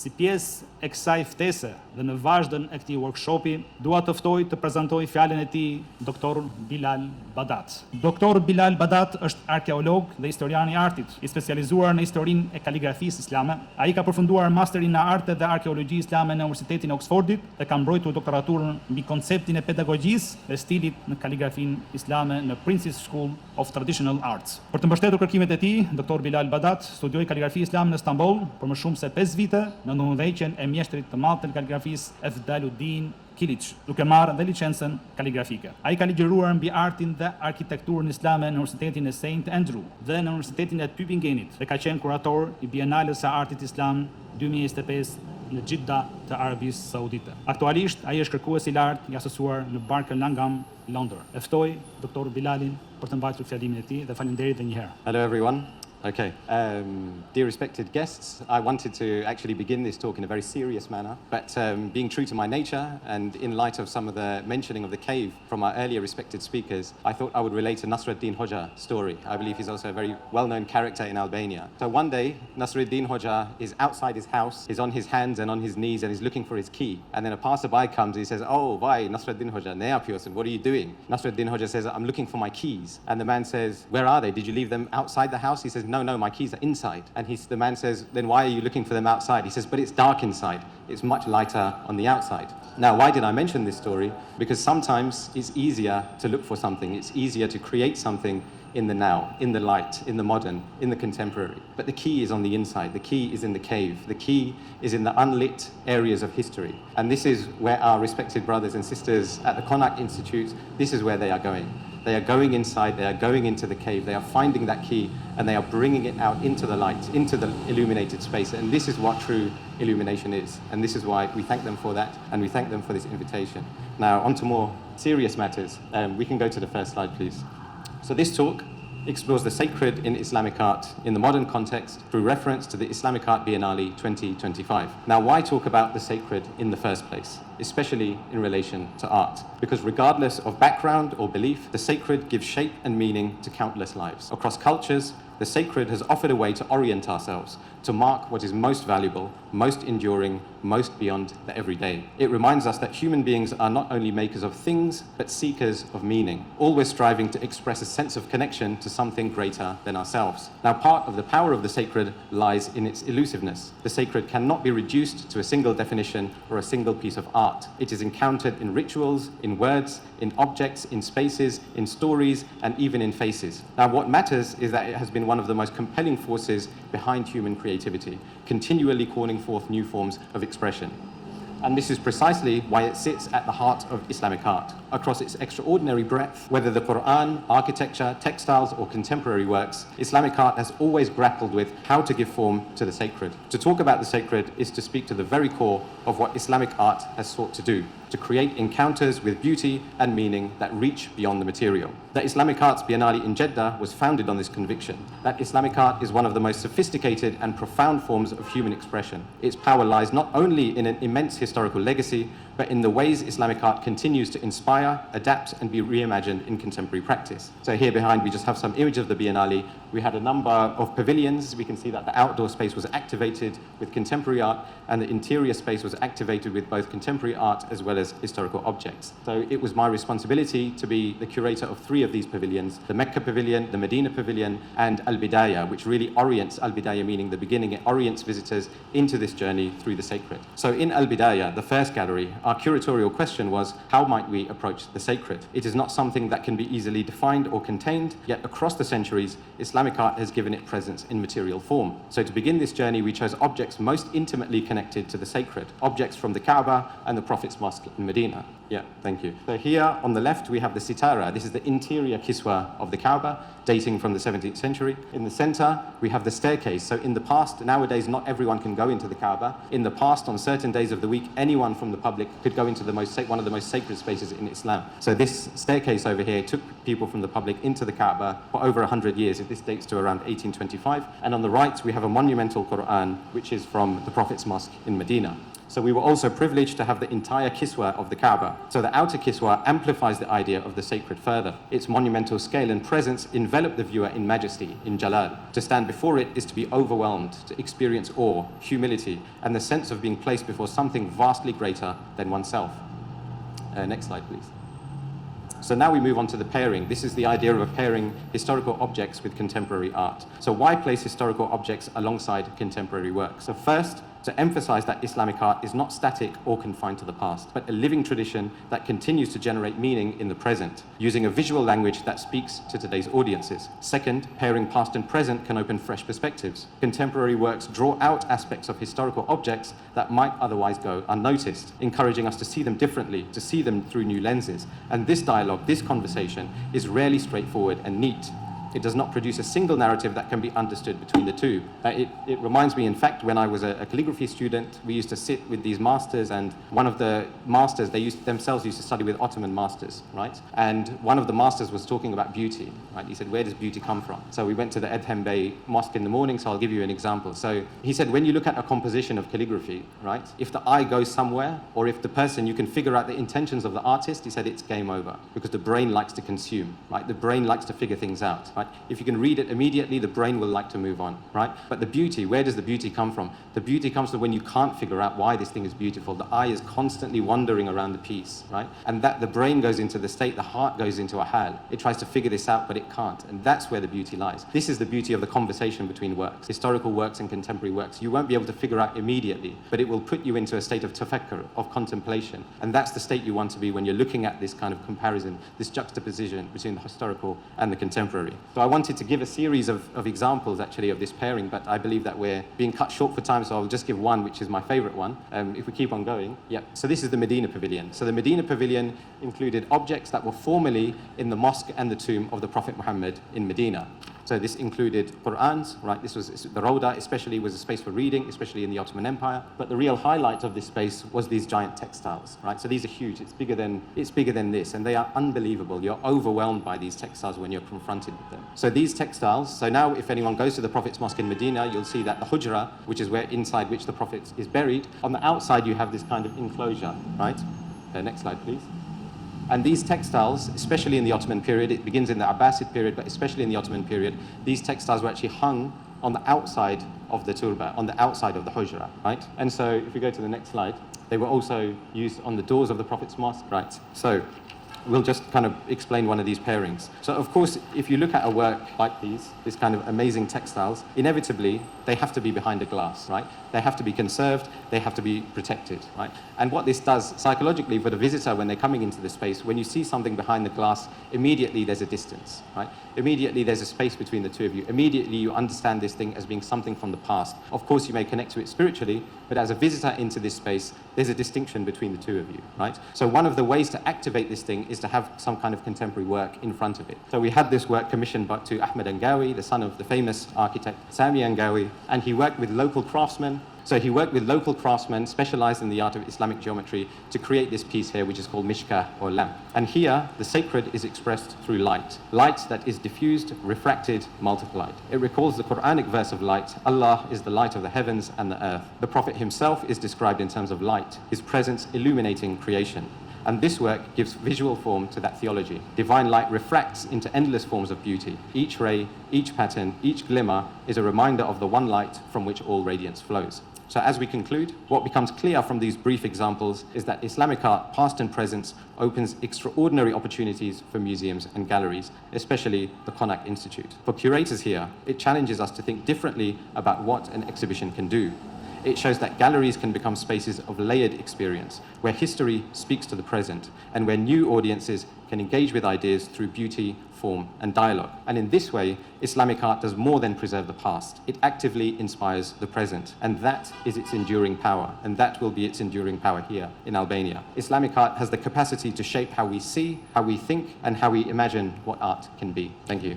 Si pjesë e kësaj ftese dhe në vazhdën e këtij workshopi, dua të ftoj të prezantoj fjalën e tij doktor Bilal Badat. Doktor Bilal Badat është arkeolog dhe historian i artit, i specializuar në historinë e kaligrafisë islame. Ai ka përfunduar masterin në arte dhe arkeologji islame në Universitetin e Oxfordit dhe ka mbrojtur doktoraturën mbi konceptin e pedagogjisë dhe stilit në kaligrafinë islame në Prince's School of Traditional Arts. Për të mbështetur kërkimet e tij, doktor Bilal Badat studioi kaligrafi islame në Stamboll për më shumë se 5 vite në ndërhyrjen e mjeshtrit të madh të kaligrafisë FJALIMI, duke marrë dhe licencën kaligrafike. Ai ka ligjëruar mbi artin dhe arkitekturën islame në Universitetin e St. Andrew dhe në Universitetin e Tübingenit dhe ka qenë kurator i Bienales së Artit Islam 2025 në Jeddah të Arabisë Saudite. Aktualisht ai është kërkues i lartë i asusuar në Barker Langham, Londër. E ftoj doktor Bilalin për të mbajtur fjalimin e tij dhe faleminderit edhe një herë. Hello everyone. Okay, dear respected guests, I wanted to actually begin this talk in a very serious manner, but being true to my nature and in light of some of the mentioning of the cave from our earlier respected speakers, I thought I would relate a Nasruddin Hoxha story. I believe he's also a very well-known character in Albania. So one day, Nasruddin Hoxha is outside his house, he's on his hands and on his knees and he's looking for his key. And then a passerby comes and he says, "Oh, why, Nasruddin Hoxha, ne yapıyorsun? What are you doing?" Nasruddin Hoxha says, "I'm looking for my keys." And the man says, "Where are they? Did you leave them outside the house?" He says, No, my keys are inside. And the man says, "Then why are you looking for them outside?" He says, "But it's dark inside. It's much lighter on the outside." Now, why did I mention this story? Because sometimes it's easier to look for something. It's easier to create something in the now, in the light, in the modern, in the contemporary. But the key is on the inside. The key is in the cave. The key is in the unlit areas of history. And this is where our respected brothers and sisters at the Konak Institute, this is where they are going. They are going inside, they are going into the cave, they are finding that key, and they are bringing it out into the light, into the illuminated space. And this is what true illumination is. And this is why we thank them for that, and we thank them for this invitation. Now, on to more serious matters. We can go to the first slide, please. So this talk explores the sacred in Islamic art in the modern context through reference to the Islamic Art Biennale 2025. Now, why talk about the sacred in the first place, especially in relation to art? Because regardless of background or belief, the sacred gives shape and meaning to countless lives. Across cultures, the sacred has offered a way to orient ourselves, to mark what is most valuable, most enduring, most beyond the everyday. It reminds us that human beings are not only makers of things, but seekers of meaning, always striving to express a sense of connection to something greater than ourselves. Now, part of the power of the sacred lies in its elusiveness. The sacred cannot be reduced to a single definition or a single piece of art. It is encountered in rituals, in words, in objects, in spaces, in stories, and even in faces. Now, what matters is that it has been one of the most compelling forces behind human creativity, continually calling forth new forms of expression. And this is precisely why it sits at the heart of Islamic art. Across its extraordinary breadth, whether the Quran, architecture, textiles, or contemporary works, Islamic art has always grappled with how to give form to the sacred. To talk about the sacred is to speak to the very core of what Islamic art has sought to do, to create encounters with beauty and meaning that reach beyond the material. The Islamic Arts Biennale in Jeddah was founded on this conviction, that Islamic art is one of the most sophisticated and profound forms of human expression. Its power lies not only in an immense historical legacy, but in the ways Islamic art continues to inspire, adapt, and be reimagined in contemporary practice. So here behind, we just have some image of the Biennale. We had a number of pavilions. We can see that the outdoor space was activated with contemporary art, and the interior space was activated with both contemporary art as well as historical objects. So it was my responsibility to be the curator of 3 of these pavilions, the Mecca Pavilion, the Medina Pavilion, and Al-Bidayah, which really orients, Al-Bidayah meaning the beginning, it orients visitors into this journey through the sacred. So in Al-Bidayah, the first gallery, our curatorial question was, how might we approach the sacred? It is not something that can be easily defined or contained, yet across the centuries, Islamic art has given it presence in material form. So to begin this journey, we chose objects most intimately connected to the sacred, objects from the Kaaba and the Prophet's mosque in Medina. Yeah, thank you. So here on the left, we have the sitara. This is the interior kiswa of the Kaaba, dating from the 17th century. In the center, we have the staircase. So in the past, nowadays, not everyone can go into the Kaaba. In the past, on certain days of the week, anyone from the public could go into one of the most sacred spaces in Islam. So this staircase over here took people from the public into the Kaaba for over 100 years. This dates to around 1825. And on the right, we have a monumental Quran, which is from the Prophet's mosque in Medina. So we were also privileged to have the entire kiswa of the Kaaba. So the outer kiswa amplifies the idea of the sacred further. Its monumental scale and presence envelop the viewer in majesty, in jalal. To stand before it is to be overwhelmed, to experience awe, humility, and the sense of being placed before something vastly greater than oneself. Next slide, please. So now we move on to the pairing. This is the idea of pairing historical objects with contemporary art. So why place historical objects alongside contemporary works? So first, to emphasize that Islamic art is not static or confined to the past, but a living tradition that continues to generate meaning in the present, using a visual language that speaks to today's audiences. Second, pairing past and present can open fresh perspectives. Contemporary works draw out aspects of historical objects that might otherwise go unnoticed, encouraging us to see them differently, to see them through new lenses. And this dialogue, this conversation, is rarely straightforward and neat. It does not produce a single narrative that can be understood between the two. It reminds me, in fact, when I was a calligraphy student, we used to sit with these masters, and one of the masters, they themselves used to study with Ottoman masters, right? And one of the masters was talking about beauty, right? He said, where does beauty come from? So we went to the Edhem Bey Mosque in the morning, so I'll give you an example. So he said, when you look at a composition of calligraphy, right? If the eye goes somewhere, or if the person, you can figure out the intentions of the artist, he said, it's game over, because the brain likes to consume, right? The brain likes to figure things out, right? If you can read it immediately, the brain will like to move on, right? But the beauty, where does the beauty come from? The beauty comes from when you can't figure out why this thing is beautiful. The eye is constantly wandering around the piece, right? And that the brain goes into the state, the heart goes into a hal. It tries to figure this out, but it can't. And that's where the beauty lies. This is the beauty of the conversation between works, historical works and contemporary works. You won't be able to figure out immediately, but it will put you into a state of tafakkur, of contemplation. And that's the state you want to be when you're looking at this kind of comparison, this juxtaposition between the historical and the contemporary. So I wanted to give a series of examples, actually, of this pairing, but I believe that we're being cut short for time, so I'll just give one, which is my favorite one, if we keep on going. Yep. So this is the Medina Pavilion. So the Medina Pavilion included objects that were formerly in the mosque and the tomb of the Prophet Muhammad in Medina. So this included Qur'ans, right? This was the Rawda, especially, was a space for reading, especially in the Ottoman Empire. But the real highlight of this space was these giant textiles, right? So these are huge. It's bigger than this, and they are unbelievable. You're overwhelmed by these textiles when you're confronted with them. So these textiles. So now, if anyone goes to the Prophet's mosque in Medina, you'll see that the Hujra, which is where inside which the Prophet is buried, on the outside you have this kind of enclosure, right? Next slide, please. And these textiles, especially in the Ottoman period, it begins in the Abbasid period, but especially in the Ottoman period, these textiles were actually hung on the outside of the turba, on the outside of the hujra, right? And so if we go to the next slide, they were also used on the doors of the Prophet's mosque, right? So we'll just kind of explain one of these pairings. So of course, if you look at a work like this kind of amazing textiles, inevitably, they have to be behind a glass, right? They have to be conserved, they have to be protected, right? And what this does psychologically for the visitor when they're coming into the space, when you see something behind the glass, immediately there's a distance, right? Immediately there's a space between the two of you. Immediately you understand this thing as being something from the past. Of course, you may connect to it spiritually, but as a visitor into this space, there's a distinction between the two of you, right? So one of the ways to activate this thing is to have some kind of contemporary work in front of it. So we had this work commissioned to Ahmed Angawi, the son of the famous architect Sami Angawi, and he worked with local craftsmen. So he worked with local craftsmen specialized in the art of Islamic geometry to create this piece here, which is called mishkah, or lamp. And here, the sacred is expressed through light. Light that is diffused, refracted, multiplied. It recalls the Quranic verse of light. Allah is the light of the heavens and the earth. The Prophet himself is described in terms of light, his presence illuminating creation. And this work gives visual form to that theology. Divine light refracts into endless forms of beauty. Each ray, each pattern, each glimmer is a reminder of the one light from which all radiance flows. So as we conclude, what becomes clear from these brief examples is that Islamic art, past and present, opens extraordinary opportunities for museums and galleries, especially the Konak Institute. For curators here, it challenges us to think differently about what an exhibition can do. It shows that galleries can become spaces of layered experience, where history speaks to the present, and where new audiences can engage with ideas through beauty, form, and dialogue. And in this way, Islamic art does more than preserve the past. It actively inspires the present, and that is its enduring power, and that will be its enduring power here in Albania. Islamic art has the capacity to shape how we see, how we think, and how we imagine what art can be. Thank you.